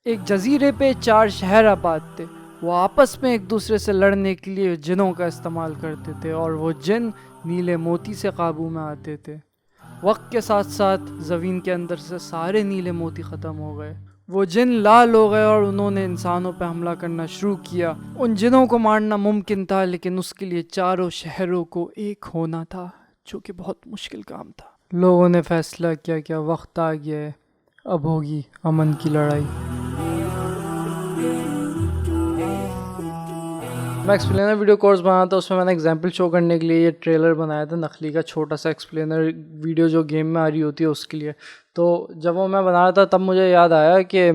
एक जजीरे पे 4 शहर आबाद थे। वो आपस में एक दूसरे से लड़ने के लिए जिनों का इस्तेमाल करते थे और वो जिन नीले मोती से काबू में आते थे। वक्त के साथ साथ ज़मीन के अंदर से सारे नीले मोती ख़त्म हो गए। वो जिन लाल हो गए और उन्होंने इंसानों पर हमला करना शुरू किया। उन जिनों को मारना मुमकिन था, लेकिन उसके लिए चारों शहरों को एक होना था, जो कि बहुत मुश्किल काम था। लोगों ने फैसला किया कि वक्त आ गया है, अब होगी अमन की लड़ाई। मैं एक्सप्लेनर वीडियो कोर्स बनाया था, उसमें मैंने एग्जांपल शो करने के लिए ये ट्रेलर बनाया था नकली का, छोटा सा एक्सप्लेनर वीडियो जो गेम में आ रही होती है उसके लिए। तो जब वो मैं बना रहा था तब मुझे याद आया कि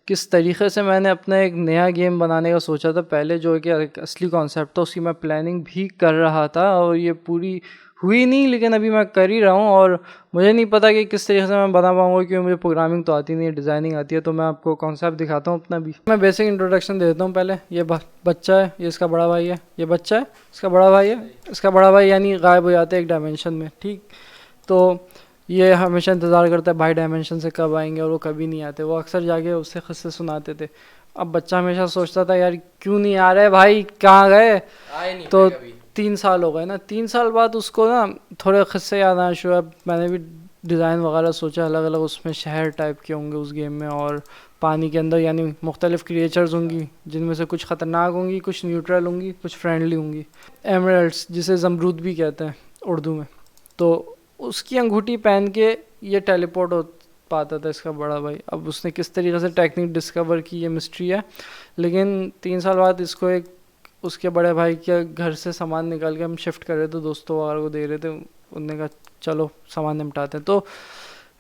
किस तरीके से मैंने अपना एक नया गेम बनाने का सोचा था पहले, जो कि असली कॉन्सेप्ट था उसकी मैं प्लानिंग भी कर रहा था और ये पूरी हुई नहीं, लेकिन अभी मैं कर ही रहा हूँ। और मुझे नहीं पता कि किस तरीके से मैं बना पाऊँगा, क्योंकि मुझे प्रोग्रामिंग तो आती नहीं है, डिज़ाइनिंग आती है। तो मैं आपको कॉन्सेप्ट दिखाता हूँ अपना भी। मैं बेसिक इंट्रोडक्शन दे देता हूँ पहले। ये बच्चा है, ये इसका बड़ा भाई है, ये बच्चा है, इसका बड़ा भाई है, इसका बड़ा भाई यानी गायब हो जाता है एक डायमेंशन में, ठीक। तो ये हमेशा इंतज़ार करता है भाई डायमेंशन से कब आएंगे, और वो कभी नहीं आते। वो अक्सर जाके उससे किस्से सुनाते थे। अब बच्चा हमेशा सोचता था यार क्यों नहीं आ रहे भाई, कहाँ गए। तो 3 साल हो गए ना, 3 साल बाद उसको ना थोड़े किस्से याद आना शुरू। अब मैंने भी डिज़ाइन वगैरह सोचा अलग अलग, उसमें शहर टाइप के होंगे उस गेम में, और पानी के अंदर यानी मुख्तलिफ़ क्रिएचर्स होंगी, जिनमें से कुछ ख़तरनाक होंगी, कुछ न्यूट्रल होंगी, कुछ फ्रेंडली होंगी। एमरल्ड्स, जिसे ज़मरूद भी कहते हैं उर्दू में, तो उसकी अंगूठी पहन के ये टेलीपोर्ट हो पाता था इसका बड़ा भाई। अब उसने किस तरीके से टेक्निक डिस्कवर की, ये मिस्ट्री है। लेकिन 3 साल बाद इसको एक उसके बड़े भाई के घर से सामान निकाल के हम शिफ्ट कर रहे थे, दोस्तों वगैरह को दे रहे थे। उनने कहा चलो सामान निपटाते हैं। तो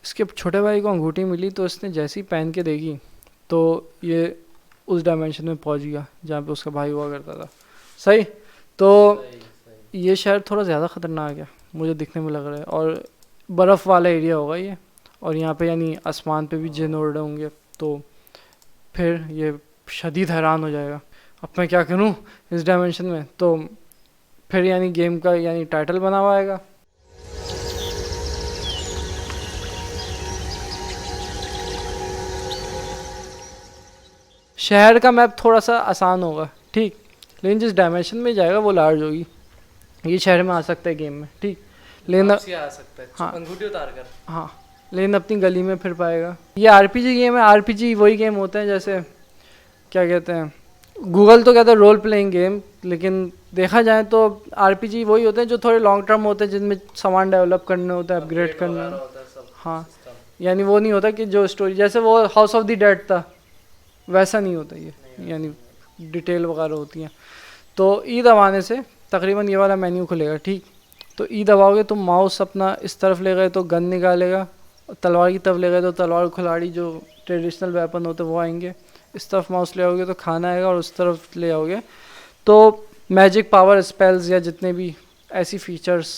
इसके छोटे भाई को अंगूठी मिली, तो इसने जैसी पहन के देखी तो ये उस डायमेंशन में पहुंच गया जहाँ पे उसका भाई हुआ करता था। सही। तो ये शहर थोड़ा ज़्यादा ख़तरनाक है मुझे दिखने में लग रहा है, और बर्फ़ वाला एरिया होगा ये, और यहाँ पे यानी आसमान पे भी जिन उड़ रहे होंगे। तो फिर ये शदीद हैरान हो जाएगा, अब मैं क्या करूँ इस डायमेंशन में। तो फिर यानी गेम का यानी टाइटल बना हुआ आएगा। शहर का मैप थोड़ा सा आसान होगा, ठीक, लेकिन जिस डायमेंशन में जाएगा वो लार्ज होगी। ये शहर में आ सकता है गेम में, ठीक, लेकिन आ सकता है हाँ अंगूठी उतार कर। हाँ, लेकिन अपनी गली में फिर पाएगा। ये आरपीजी गेम है। आरपीजी वही गेम होते हैं जैसे क्या कहते हैं, गूगल तो कहता है रोल प्लेइंग गेम, लेकिन देखा जाए तो आरपीजी वही होते हैं जो थोड़े लॉन्ग टर्म होते हैं, जिनमें सामान डेवलप करने होते हैं, अपग्रेड करना होता है सब हाँ, सिस्टम। यानी वो नहीं होता कि जो स्टोरी जैसे वो हाउस ऑफ द डेड था वैसा नहीं होता ये, यानी डिटेल वगैरह होती हैं। तो ई दबाने से तकरीबन ये वाला मेन्यू खुलेगा, ठीक। तो ई दबाओगे तो माउस अपना इस तरफ ले गए तो गन निकालेगा, तलवार की तरफ ले गए तो तलवार खिलाड़ी जो ट्रेडिशनल वेपन होते हैं वो आएंगे। इस तरफ माउस ले आओगे तो खाना आएगा, और उस तरफ ले आओगे तो मैजिक पावर स्पेल्स या जितने भी ऐसी फीचर्स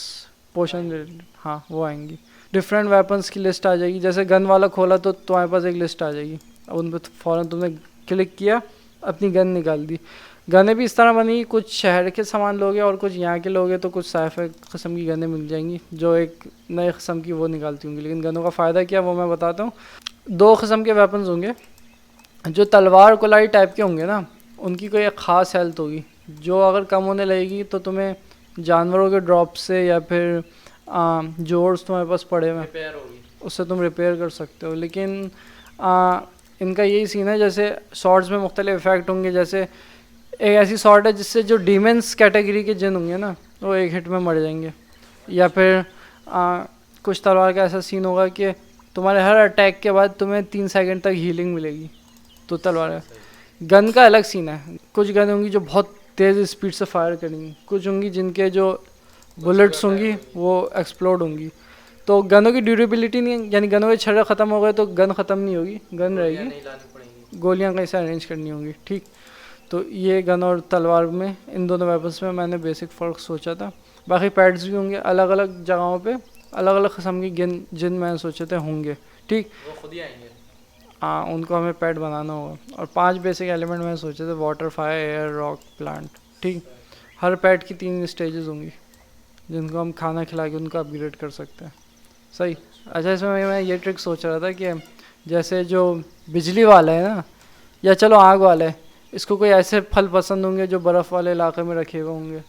पोशन हाँ वो आएंगी। डिफरेंट वेपन्स की लिस्ट आ जाएगी। जैसे गन वाला खोला तो तुम्हारे पास एक लिस्ट आ जाएगी, अब उन पर फ़ौरन तुमने क्लिक किया, अपनी गन निकाल दी। गनें भी इस तरह बनी, कुछ शहर के सामान लोगे और कुछ यहाँ के लोगे तो कुछ साइफर किस्म की गनें मिल जाएंगी जो एक नए किस्म की वो निकालती होंगी। लेकिन गनों का फ़ायदा क्या वो मैं बताता हूँ। 2 किस्म के वेपन्स होंगे। जो तलवार कोलाई टाइप के होंगे ना, उनकी कोई एक ख़ास हेल्थ होगी जो अगर कम होने लगेगी तो तुम्हें जानवरों के ड्रॉप से या फिर जोर्स तुम्हारे पास पड़े हुए रिपेयर होगी, उससे तुम रिपेयर कर सकते हो। लेकिन इनका यही सीन है, जैसे शॉर्ट्स में मुख्तलिफ इफ़ेक्ट होंगे। जैसे एक ऐसी शॉर्ट है जिससे जो डीमेंस कैटेगरी के जिन होंगे ना वो एक हिट में मर जाएंगे। या फिर कुछ तलवार का ऐसा सीन होगा कि तुम्हारे हर अटैक के बाद तुम्हें 3 सेकंड तक हीलिंग मिलेगी। तो तलवार गन का अलग सीन है। कुछ गन होंगी जो बहुत तेज़ स्पीड से फायर करेंगी, कुछ होंगी जिनके जो बुलेट्स होंगी वो एक्सप्लोड होंगी। तो गनों की ड्यूरेबिलिटी नहीं है, यानी गनों के छर्रे ख़त्म हो गए तो गन ख़त्म नहीं होगी, गन रहेगी, नहीं लानी पड़ेगी, गोलियाँ कहीं से अरेंज करनी होंगी, ठीक। तो ये गन और तलवार में, इन दोनों वेपन्स में मैंने बेसिक फ़र्क सोचा था। बाकी पैड्स भी होंगे अलग अलग जगहों पे, अलग अलग किस्म की जिन मैंने सोचे थे होंगे, ठीक। वो खुद ही आएंगे। हाँ, उनको हमें पैड बनाना होगा। और 5 बेसिक एलिमेंट मैंने सोचे थे, water, fire, air, rock, plant, ठीक। हर पैड की 3 स्टेजेस होंगी जिनको हम खाना खिला के उनको अपग्रेड कर सकते हैं। सही। अच्छा, इसमें मैं ये ट्रिक सोच रहा था कि जैसे जो बिजली वाला है ना, या चलो आग वाला है, इसको कोई ऐसे फल पसंद होंगे जो बर्फ़ वाले इलाके में रखे हुए होंगे,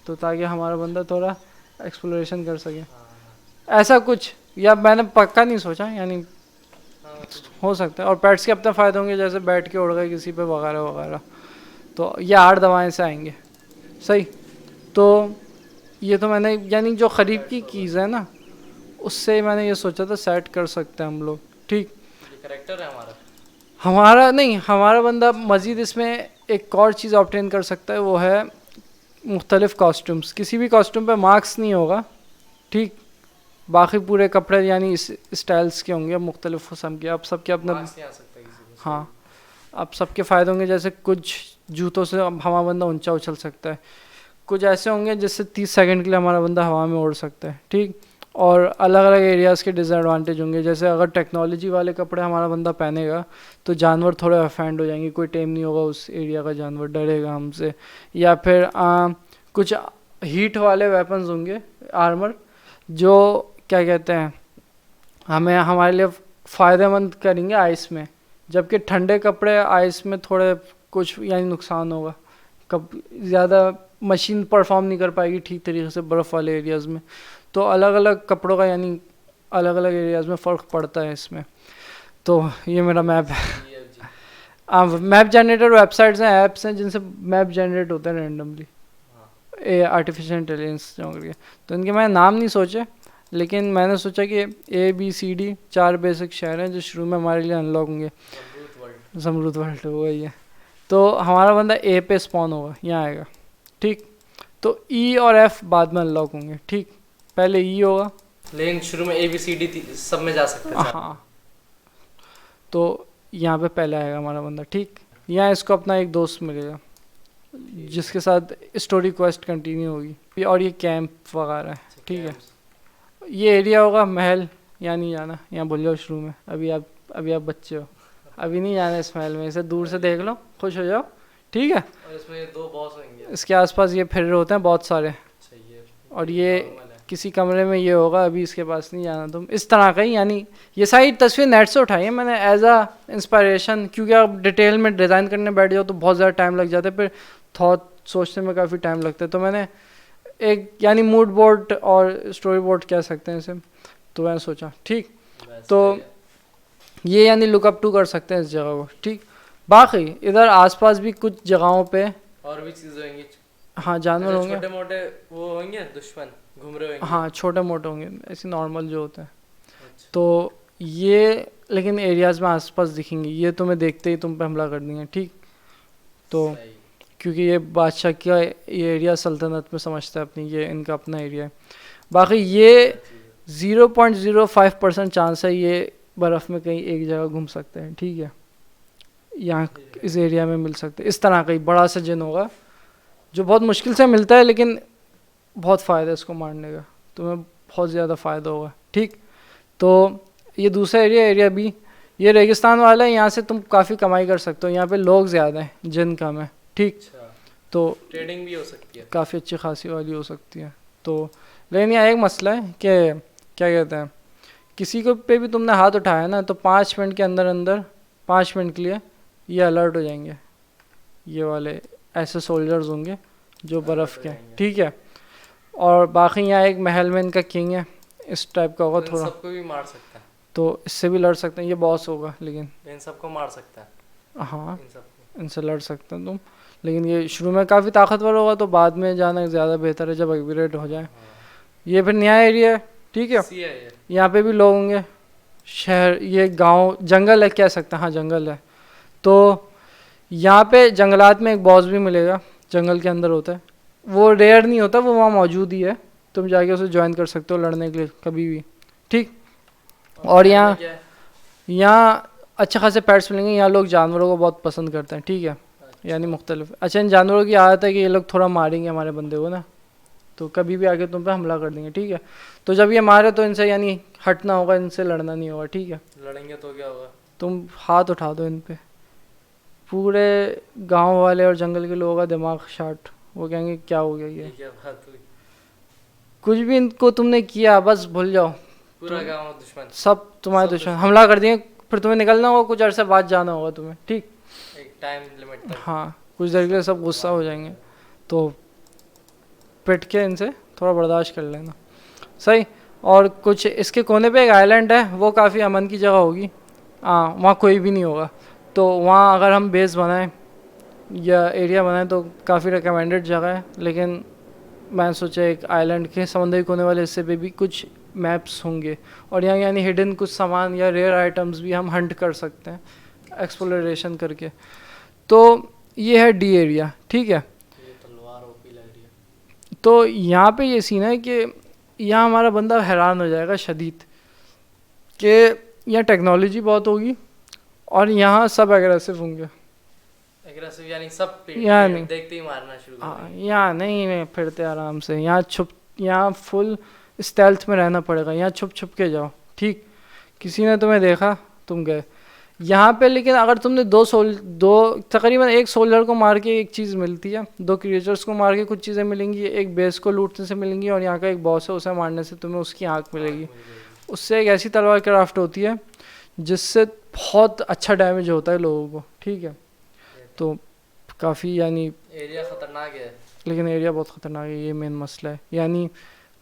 तो ताकि हमारा बंदा थोड़ा एक्सप्लोरेशन कर सके, हाँ ऐसा कुछ। या मैंने पक्का नहीं सोचा, यानी हाँ मतलब हो सकता है। और पेट्स के अपने फ़ायदे होंगे, जैसे बैठ के उड़ गए किसी पे वगैरह वगैरह, तो ये 8 दवाएँ से आएंगे। सही। तो ये तो मैंने यानी जो ख़रीब की चीज़ है ना, उससे मैंने ये सोचा था सेट कर सकते हैं हम लोग। ठीक। ये करेक्टर है हमारा। हमारा नहीं, हमारा बंदा मज़ीद इसमें एक और चीज़ ऑब्टेन कर सकता है, वो है मुख्तलिफ़ कॉस्ट्यूम्स। किसी भी कॉस्ट्यूम पे मार्क्स नहीं होगा, ठीक। बाकी पूरे कपड़े यानी इस स्टाइल्स के होंगे मुख्तलिफ़ किस्म के। अब सबके अपने, मार्क्स नहीं आ सकता किसी को। हाँ, अब सबके फ़ायदे होंगे। जैसे कुछ जूतों से हमारा बंदा ऊंचा उछल सकता है, कुछ ऐसे होंगे जिससे 30 सेकंड के लिए हमारा बंदा हवा में उड़ सकता है, ठीक। और अलग अलग एरियाज़ के डिसएडवांटेज होंगे। जैसे अगर टेक्नोलॉजी वाले कपड़े हमारा बंदा पहनेगा तो जानवर थोड़े ऑफेंड हो जाएंगे, कोई टेम नहीं होगा उस एरिया का जानवर, डरेगा हमसे। या फिर कुछ हीट वाले वेपन्स होंगे, आर्मर, जो क्या कहते हैं हमें हमारे लिए फ़ायदेमंद करेंगे आइस में, जबकि ठंडे कपड़े आइस में थोड़े कुछ यानी नुकसान होगा, कब ज़्यादा मशीन परफॉर्म नहीं कर पाएगी ठीक तरीके से बर्फ़ वाले एरियाज़ में। तो अलग अलग कपड़ों का यानी अलग अलग एरियाज़ में फ़र्क पड़ता है इसमें। तो ये मेरा मैप है। ये जी। मैप जनरेटर वेबसाइट्स हैं, ऐप्स हैं जिनसे मैप जनरेट होते हैं रैंडमली, हाँ आर्टिफिशियल इंटेलिजेंस जो करके। तो इनके मैंने नाम नहीं सोचे, लेकिन मैंने सोचा कि ABCD 4 बेसिक शहर हैं जो शुरू में हमारे लिए अनलॉक होंगे। जमरूद वर्ल्ड। ज़मरूद वर्ल्ड हुआ ये। तो हमारा बंदा A पे स्पॉन होगा, यहाँ आएगा, ठीक। तो E और F बाद में अनलॉक होंगे, ठीक। पहले E होगा, लेकिन शुरू में ABCD सब में जा सकते हैं। हाँ। तो यहाँ पे पहले आएगा हमारा बंदा, ठीक। यहाँ इसको अपना एक दोस्त मिलेगा जिसके साथ स्टोरी क्वेस्ट कंटिन्यू होगी, और ये कैंप वगैरह है, ठीक है। ये एरिया होगा महल, यहाँ नहीं जाना, यहाँ भूल जाओ शुरू में। अभी आप बच्चे हो, अभी नहीं जाना इस महल में, इसे दूर से देख लो, खुश हो जाओ, ठीक है। और इसमें ये 2 बॉस होंगे। इसके आसपास ये फिर रहे होते हैं बहुत सारे, अच्छा ये और ये नॉर्मल है। किसी कमरे में ये होगा, अभी इसके पास नहीं जाना तुम, इस तरह का ही। यानी ये सारी तस्वीर नेट से उठाई है मैंने एज आ इंस्पायरेशन, क्योंकि आप डिटेल में डिज़ाइन करने बैठ जाओ तो बहुत ज़्यादा टाइम लग जाता है, फिर थॉट सोचने में काफ़ी टाइम लगता है। तो मैंने एक यानी मूड बोर्ड और स्टोरी बोर्ड कह सकते हैं इसे, तो मैंने सोचा, ठीक। वैसे तो ये यानी लुकअप टू कर सकते हैं इस जगह को, ठीक। बाकी इधर आसपास भी कुछ जगहों पे और भी चीज़ें होंगी। हाँ जानवर होंगे, छोटे मोटे वो होंगे दुश्मन घूम रहे होंगे। हाँ छोटे मोटे होंगे, ऐसे नॉर्मल जो होते हैं। अच्छा। तो ये लेकिन एरियाज़ में आसपास दिखेंगे, ये तुम्हें देखते ही तुम पे हमला कर देंगे, ठीक। तो सही। क्योंकि ये बादशाह का ये एरिया सल्तनत में समझता है अपनी, ये इनका अपना एरिया है। बाकी ये 0.05% चांस है ये बर्फ़ में कहीं एक जगह घूम सकते हैं, ठीक है। यहाँ इस एरिया में मिल सकते हैं, इस तरह का ही बड़ा सा जिन होगा जो बहुत मुश्किल से मिलता है, लेकिन बहुत फ़ायदा है इसको मारने का, तुम्हें बहुत ज़्यादा फ़ायदा होगा, ठीक। तो ये दूसरा एरिया B, ये रेगिस्तान वाला है, यहाँ से तुम काफ़ी कमाई कर सकते हो, यहाँ पे लोग ज़्यादा हैं, जिन कम है, ठीक। अच्छा तो ट्रेडिंग भी हो सकती है। काफ़ी अच्छी खासी वाली हो सकती है। तो लेकिन यहाँ एक मसला है कि क्या कहते हैं, किसी को पे भी तुमने हाथ उठाया ना तो 5 मिनट के अंदर अंदर 5 मिनट के लिए ये अलर्ट हो जाएंगे, ये वाले ऐसे सोल्जर्स होंगे जो बर्फ़ के, ठीक है। और बाकी यहाँ एक महल में इनका किंग है, इस टाइप का होगा इन थोड़ा, सबको भी मार सकता है। तो इससे भी लड़ सकते हैं, ये बॉस होगा लेकिन, इन सबको मार सकता है। हाँ इन सबको। इनसे लड़ सकते हैं तुम। लेकिन ये शुरू में काफ़ी ताकतवर होगा, तो बाद में जाना ज़्यादा बेहतर है जब अपग्रेड हो जाए। ये फिर नया एरिया है, ठीक है। सी है ये। यहाँ पे भी लोग होंगे, शहर, ये गांव, जंगल है कह सकते हैं, हाँ जंगल है। तो यहाँ पे जंगलात में एक बॉस भी मिलेगा, जंगल के अंदर होता है, वो रेयर नहीं होता, वो वहाँ मौजूद ही है, तुम जाके उसे ज्वाइन कर सकते हो लड़ने के लिए कभी भी, ठीक। और यहाँ क्या है? यहाँ अच्छे खासे पेट्स मिलेंगे, यहाँ लोग जानवरों को बहुत पसंद करते हैं, ठीक है। यानी मुख्तलिफ, अच्छा इन जानवरों की आदत है कि ये लोग थोड़ा मारेंगे हमारे बंदे को ना, तो कभी भी आके तुम पे हमला कर देंगे, ठीक है। तो जब ये मारे तो इनसे यानी हटना होगा, इनसे लड़ना नहीं होगा, ठीक है। लड़ेंगे तो क्या होगा? तुम हाथ उठा दो इन पे, पूरे गांव वाले और जंगल के लोगों का दिमाग शार्ट, वो कहेंगे क्या हो गया ये, क्या बात हुई? कुछ भी इनको तुमने किया बस भूल जाओ, पूरा गांव दुश्मन। सब तुम्हारे सब दुश्मन, हमला कर देंगे, फिर तुम्हें निकलना होगा, कुछ अरसे बाद जाना होगा तुम्हें, ठीक। एक टाइम लिमिट तक। हाँ, कुछ देर के लिए सब गुस्सा हो जाएंगे, तो पिट के इनसे थोड़ा बर्दाश्त कर लेना, सही। और कुछ इसके कोने पे एक आइलैंड है, वो काफ़ी अमन की जगह होगी। हाँ, वहाँ कोई भी नहीं होगा, तो वहाँ अगर हम बेस बनाएं या एरिया बनाएं तो काफ़ी रिकमेंडेड जगह है। लेकिन मैं सोचा एक आइलैंड के समुद्री कोने वाले हिस्से पे भी कुछ मैप्स होंगे, और यहाँ यानी हिडन कुछ सामान या रेयर आइटम्स भी हम हंट कर सकते हैं एक्सप्लोरेशन करके। तो ये है डी एरिया, ठीक है। ये तलवार ओपी लग रही है। तो यहाँ पे ये सीन है कि यहाँ हमारा बंदा हैरान हो जाएगा शदीद कि यहाँ टेक्नोलॉजी बहुत होगी और यहाँ सब एग्रेसिव होंगे। एग्रेसिव यानी सब यहाँ नहीं, देखते ही मारना शुरू कर हाँ, देंगे। यहाँ नहीं फिरते आराम से, यहाँ फुल स्टेल्थ में रहना पड़ेगा, यहाँ छुप छुप के जाओ, ठीक। किसी ने तुम्हें देखा, तुम गए यहाँ पे। लेकिन अगर तुमने तकरीबन एक सोल्जर को मार के एक चीज़ मिलती है, 2 क्रिएचर्स को मार के कुछ चीज़ें मिलेंगी, एक बेस को लूटने से मिलेंगी, और यहाँ का एक बॉस है उसे मारने से तुम्हें उसकी आँख मिलेगी। उससे एक ऐसी तलवार क्राफ्ट होती है जिससे बहुत अच्छा डैमेज होता है लोगों को, ठीक है। तो काफ़ी यानी एरिया खतरनाक है। लेकिन एरिया बहुत ख़तरनाक है, ये मेन मसला है। यानी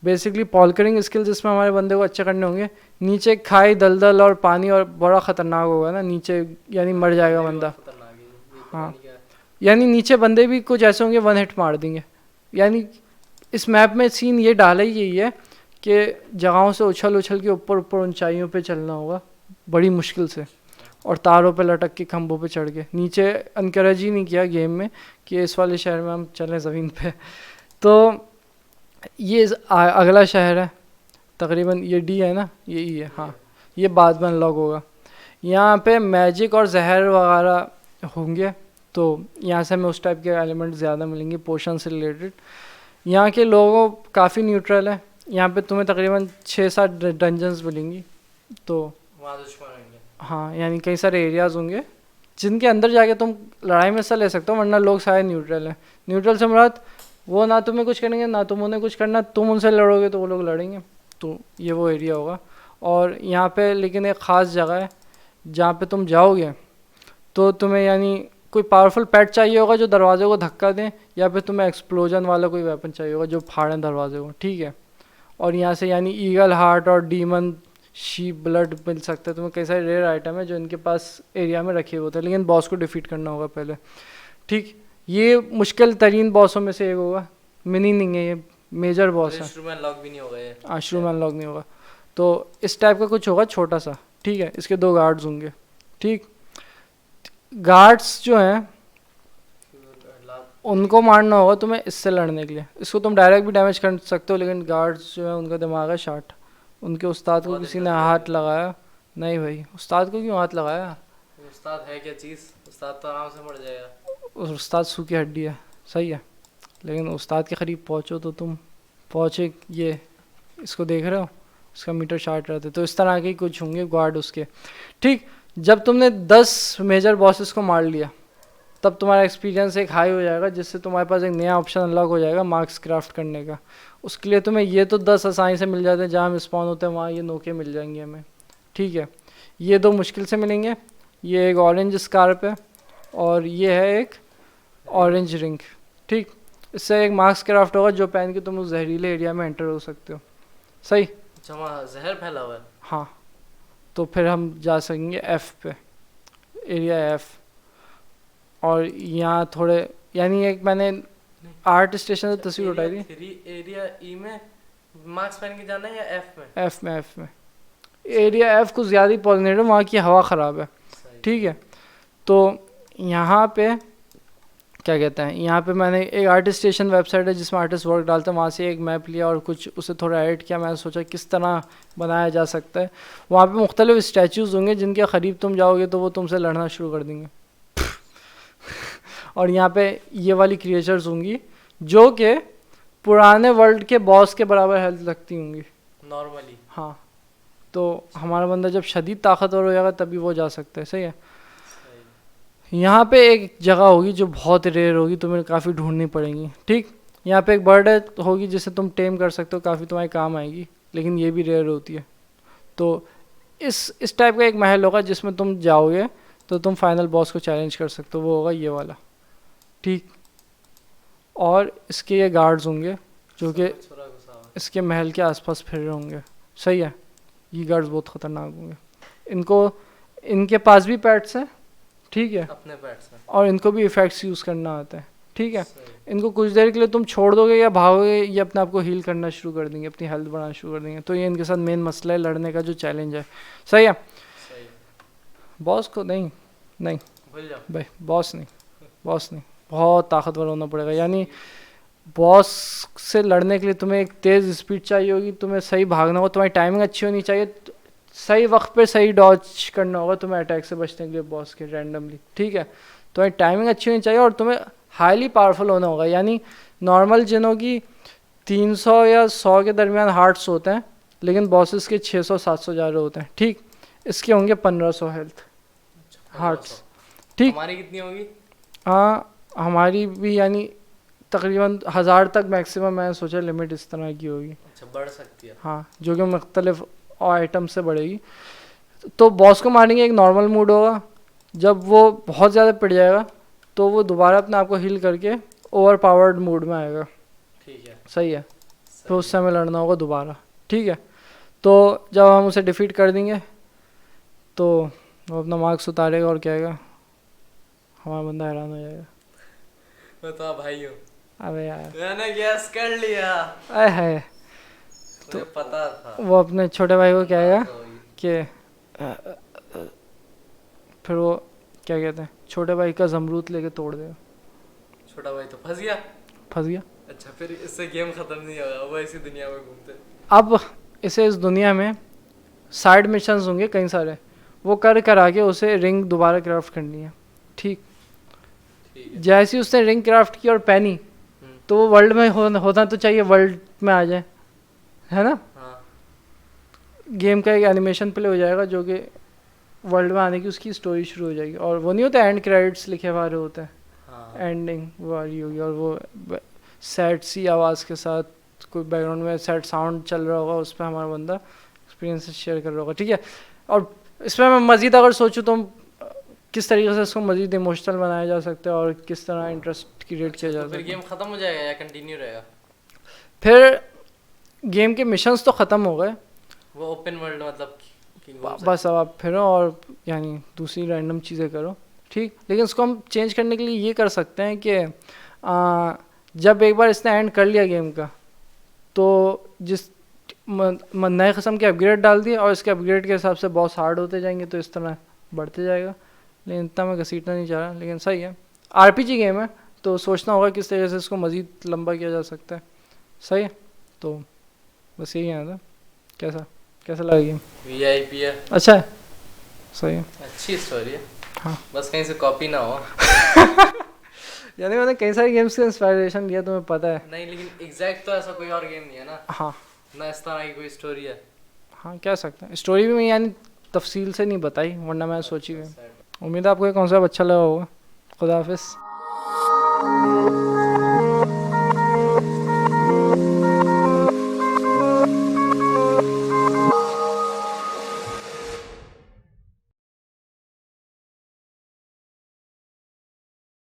बेसिकली पॉलकरिंग स्किल जिसमें हमारे बंदे को अच्छे करने होंगे, नीचे खाई दलदल और पानी और बड़ा ख़तरनाक होगा ना नीचे, यानी मर जाएगा बंदा। खतरनाक है ये, पता हाँ, नहीं क्या है। यानी नीचे बंदे भी कुछ ऐसे होंगे 1 हिट मार देंगे। यानी इस मैप में सीन ये डाला ही यही है कि जगहों से उछल के ऊपर ऊंचाइयों पे चलना होगा बड़ी मुश्किल से, और तारों पे लटक के खंभों पे चढ़ के। नीचे इनकरेज ही नहीं किया गेम में कि इस वाले शहर में हम चलें ज़मीन पे। तो ये अगला शहर है तकरीबन, ये डी है ना, ये ई है, हाँ, ये बाद में अनलॉक होगा। यहाँ पे मैजिक और जहर वगैरह होंगे, तो यहाँ से हमें उस टाइप के एलिमेंट ज़्यादा मिलेंगे पोशन से रिलेटेड। यहाँ के लोगों काफ़ी न्यूट्रल है, यहाँ पे तुम्हें तकरीबन 6-7 डंजन्स मिलेंगी। तो वहाँ दुश्मन होंगे। हाँ, यानी कई सारे एरियाज़ होंगे जिनके अंदर जाके तुम लड़ाई में हिस्सा ले सकते हो, वरना लोग सारे न्यूट्रल हैं। न्यूट्रल से मुराद वो ना तुम्हें कुछ करेंगे ना तुम उन्हें कुछ करना, तुम उनसे लड़ोगे तो वो लोग लड़ेंगे। तो ये वो एरिया होगा। और यहाँ पे लेकिन एक ख़ास जगह है जहाँ पे तुम जाओगे तो तुम्हें यानी कोई पावरफुल पेट चाहिए होगा जो दरवाजे को धक्का दें, या फिर तुम्हें एक्सप्लोजन वाला कोई वेपन चाहिए होगा जो फाड़ें दरवाजे को, ठीक है। और यहाँ से यानी ईगल हार्ट और डीमन शीप ब्लड मिल सकता है तुम्हें। कई सारे रेयर आइटम है जो इनके पास एरिया में रखे हुए होते हैं, लेकिन बॉस को डिफीट करना होगा पहले, ठीक। ये मुश्किल तरीन बॉसों में से एक होगा, मिनी नहीं है, ये मेजर बॉस है। शुरू में अनलॉक भी नहीं होगा ये। शुरू में अनलॉक नहीं होगा। तो इस टाइप का कुछ होगा छोटा सा, ठीक है। इसके 2 गार्ड्स होंगे, ठीक। गार्ड्स जो हैं उनको मारना होगा तुम्हें इससे लड़ने के लिए। इसको तुम डायरेक्ट भी डैमेज कर सकते हो, लेकिन गार्ड्स जो है उनका दिमाग है शार्ट। उनके उस्ताद को किसी ने हाथ लगाया, नहीं भाई उस्ताद को क्यों हाथ लगाया? उस्ताद है क्या चीज़? उस्ताद तो आराम से मर जाएगा। उस्ताद सूखी हड्डी है, सही है, लेकिन उस्ताद के करीब पहुँचो तो तुम पहुँचे। ये इसको देख रहे हो, इसका मीटर शार्ट रहते, तो इस तरह के कुछ होंगे गार्ड उसके, ठीक। जब तुमने 10 मेजर बॉसेस को मार लिया तब तुम्हारा एक्सपीरियंस एक हाई हो जाएगा, जिससे तुम्हारे पास एक नया ऑप्शन अनलॉक हो जाएगा मार्क्स क्राफ्ट करने का। उसके लिए तुम्हें ये तो 10 आसानी से मिल जाते हैं, जहाँ हम स्पॉन होते हैं वहाँ ये नोके मिल जाएंगे हमें, ठीक है। ये 2 मुश्किल से मिलेंगे, ये एक ऑरेंज स्कार्प है और ये है एक ऑरेंज रिंग, ठीक। इससे एक मार्क्स क्राफ्ट होगा जो पहन के तुम उस जहरीले एरिया में एंटर हो सकते हो, सही। अच्छा वहाँ जहर फैला हुआ है। हाँ, तो फिर हम जा सकेंगे F पे, एरिया F। और यहाँ थोड़े यानी एक मैंने आर्ट स्टेशन से तस्वीर उठाई थी। एरिया ई में मार्क्स पहन के जाना है या एफ में? F में एरिया F कुछ ज़्यादा ही पॉलिनेटेड, वहाँ की हवा ख़राब है, ठीक है। तो यहाँ पे क्या कहते हैं, यहाँ पे मैंने एक आर्टिस्ट स्टेशन वेबसाइट है जिसमें आर्टिस्ट वर्क डालते हैं, वहाँ से एक मैप लिया और कुछ उसे थोड़ा एडिट किया। मैंने सोचा किस तरह बनाया जा सकता है। वहाँ पे मुख्तलिफ स्टैचूज़ होंगे जिनके करीब तुम जाओगे तो वो तुमसे लड़ना शुरू कर देंगे और यहाँ पे ये वाली क्रिएचर्स होंगी जो कि पुराने वर्ल्ड के बॉस के बराबर हेल्थ लगती होंगी नॉर्मली। हाँ, तो हमारा बंदा जब शदीद ताकतवर हो जाएगा तभी वो जा सकता है, सही है। यहाँ पे एक जगह होगी जो बहुत रेयर होगी, तुम्हें काफ़ी ढूंढनी पड़ेगी, ठीक। यहाँ पे एक बर्ड होगी जिसे तुम टेम कर सकते हो, काफ़ी तुम्हारे काम आएगी, लेकिन ये भी रेयर होती है। तो इस टाइप का एक महल होगा जिसमें तुम जाओगे तो तुम फाइनल बॉस को चैलेंज कर सकते हो, वो होगा ये वाला, ठीक। और इसके ये गार्ड्स होंगे जो कि छोरा गुस्सा हुआ। इसके महल के आसपास फिर रहे होंगे, सही है। ये गार्ड्स बहुत ख़तरनाक होंगे। इनको इनके पास भी पैट्स हैं, ठीक है, अपने पेट से। और इनको भी इफ़ेक्ट्स यूज़ करना आता है, ठीक है। सही। इनको कुछ देर के लिए तुम छोड़ दोगे या भागोगे, ये अपने आप को हील करना शुरू कर देंगे, अपनी हेल्थ बढ़ाना शुरू कर देंगे। तो ये इनके साथ मेन मसला है लड़ने का जो चैलेंज है, सही है। सही है। बॉस को नहीं भूल जाओ। भाई, बॉस नहीं, बहुत ताकतवर होना पड़ेगा। यानी बॉस से लड़ने के लिए तुम्हें एक तेज़ स्पीड चाहिए होगी, तुम्हें सही भागना होगा, तुम्हारी टाइमिंग अच्छी होनी चाहिए, सही वक्त पे सही डॉज करना होगा तुम्हें अटैक से बचने के लिए बॉस के रैंडमली, ठीक है। तुम्हारी टाइमिंग अच्छी होनी चाहिए और तुम्हें हाईली पावरफुल होना होगा। यानी नॉर्मल जिनों की 300 या 100 के दरमियान हार्ट्स होते हैं, लेकिन बॉसेस के 600-700 ज़्यादा होते हैं, ठीक। इसके होंगे 1500 हेल्थ हार्ट्स, ठीक। हमारी कितनी होगी? हाँ, हमारी भी यानी तकरीबन 1000 तक मैक्सिमम मैंने सोचा लिमिट इस तरह की होगी। अच्छा, बढ़ सकती है। हाँ, जो कि मुख्तलिफ आइटम से बढ़ेगी। तो बॉस को मारने का एक नॉर्मल मूड होगा, जब वो बहुत ज़्यादा पिट जाएगा तो वो दोबारा अपने आप को हील करके ओवर पावर्ड मूड में आएगा, ठीक है। सही है। सही फिर उस समय लड़ना होगा दोबारा, ठीक है। तो जब हम उसे डिफीट कर देंगे तो वो अपना मार्क्स उतारेगा और कहेगा हमारा बंदा हैरान हो जाएगा। मैं तो भाई हूँ। अबे यार, मैंने गैस कर लिया। अरे है, मुझे पता था। वो अपने छोटे भाई को कहेगा तो होगी। कि फिर वो क्या कहते हैं, छोटे भाई का जमरूद लेके तोड़ देगा। छोटा भाई तो फंस गया। फंस गया। अच्छा, फिर इससे गेम खत्म नहीं होगा, वो ऐसी दुनिया में घूमते। अब इसे इस दुनिया में साइड मिशंस होंगे कई सारे, वो कर आके उसे रिंग दोबारा क्राफ्ट करनी है, ठीक। ठीक है। जैसे ही उसने रिंग क्राफ्ट की और पहनी तो वो वर्ल्ड में होना तो चाहिए, वर्ल्ड में आ जाए, है ना। हाँ। गेम का एक एनिमेशन प्ले हो जाएगा जो कि वर्ल्ड में आने की उसकी स्टोरी शुरू हो जाएगी, और वो नहीं होता एंड क्रेडिट्स लिखे हुए होते हैं, हाँ। एंडिंग वो आ रही होगी और वो सैड सी आवाज़ के साथ कोई बैकग्राउंड में सैड साउंड चल रहा होगा, उस पर हमारा बंदा एक्सपीरियंस शेयर कर रहा होगा, ठीक है। और इसमें मैं मज़ीद अगर सोचूं तो किस तरीके से इसको मज़ीद इमोशनल बनाया जा सकता है और किस तरह इंटरेस्ट क्रिएट किया जा तो फिर सकता है। गेम खत्म हो जाएगा या कंटिन्यू रहेगा? फिर गेम के मिशंस तो ख़त्म हो गए, वो ओपन वर्ल्ड मतलब कि घूम बस अब आप फिरो और यानी दूसरी रैंडम चीज़ें करो, ठीक। लेकिन उसको हम चेंज करने के लिए ये कर सकते हैं कि जब एक बार इसने एंड कर लिया गेम का तो जिस नए किस्म के अपग्रेड डाल दिए और इसके अपग्रेड के हिसाब से बॉस हार्ड होते जाएंगे, तो इस तरह बढ़ते जाएगा। लेकिन इतना मैं घसीटना नहीं चाह रहा, लेकिन सही है, आरपीजी गेम है तो सोचना होगा किस तरीके से इसको मज़ीद लंबा किया जा सकता है, सही है। तो बस यही है था। कैसा लगा गेम? वीआईपी है। अच्छा है, सही है। अच्छी स्टोरी है। हाँ। बस कहीं से कॉपी ना हो। यानी मैंने कई सारे गेम्स से इंस्पायरेशन लिया, तुम्हें पता है। नहीं, लेकिन एग्जैक्ट तो ऐसा कोई और गेम नहीं है ना। हाँ ना इस तरह की कोई स्टोरी है। हाँ, कह सकते हैं। स्टोरी भी मैं यानी तफसील से नहीं बताई, वरना मैं सोची हुई। Sad। उम्मीद है आपको ये कॉन्सेप्ट अच्छा लगा होगा। खुदा हाफिज़।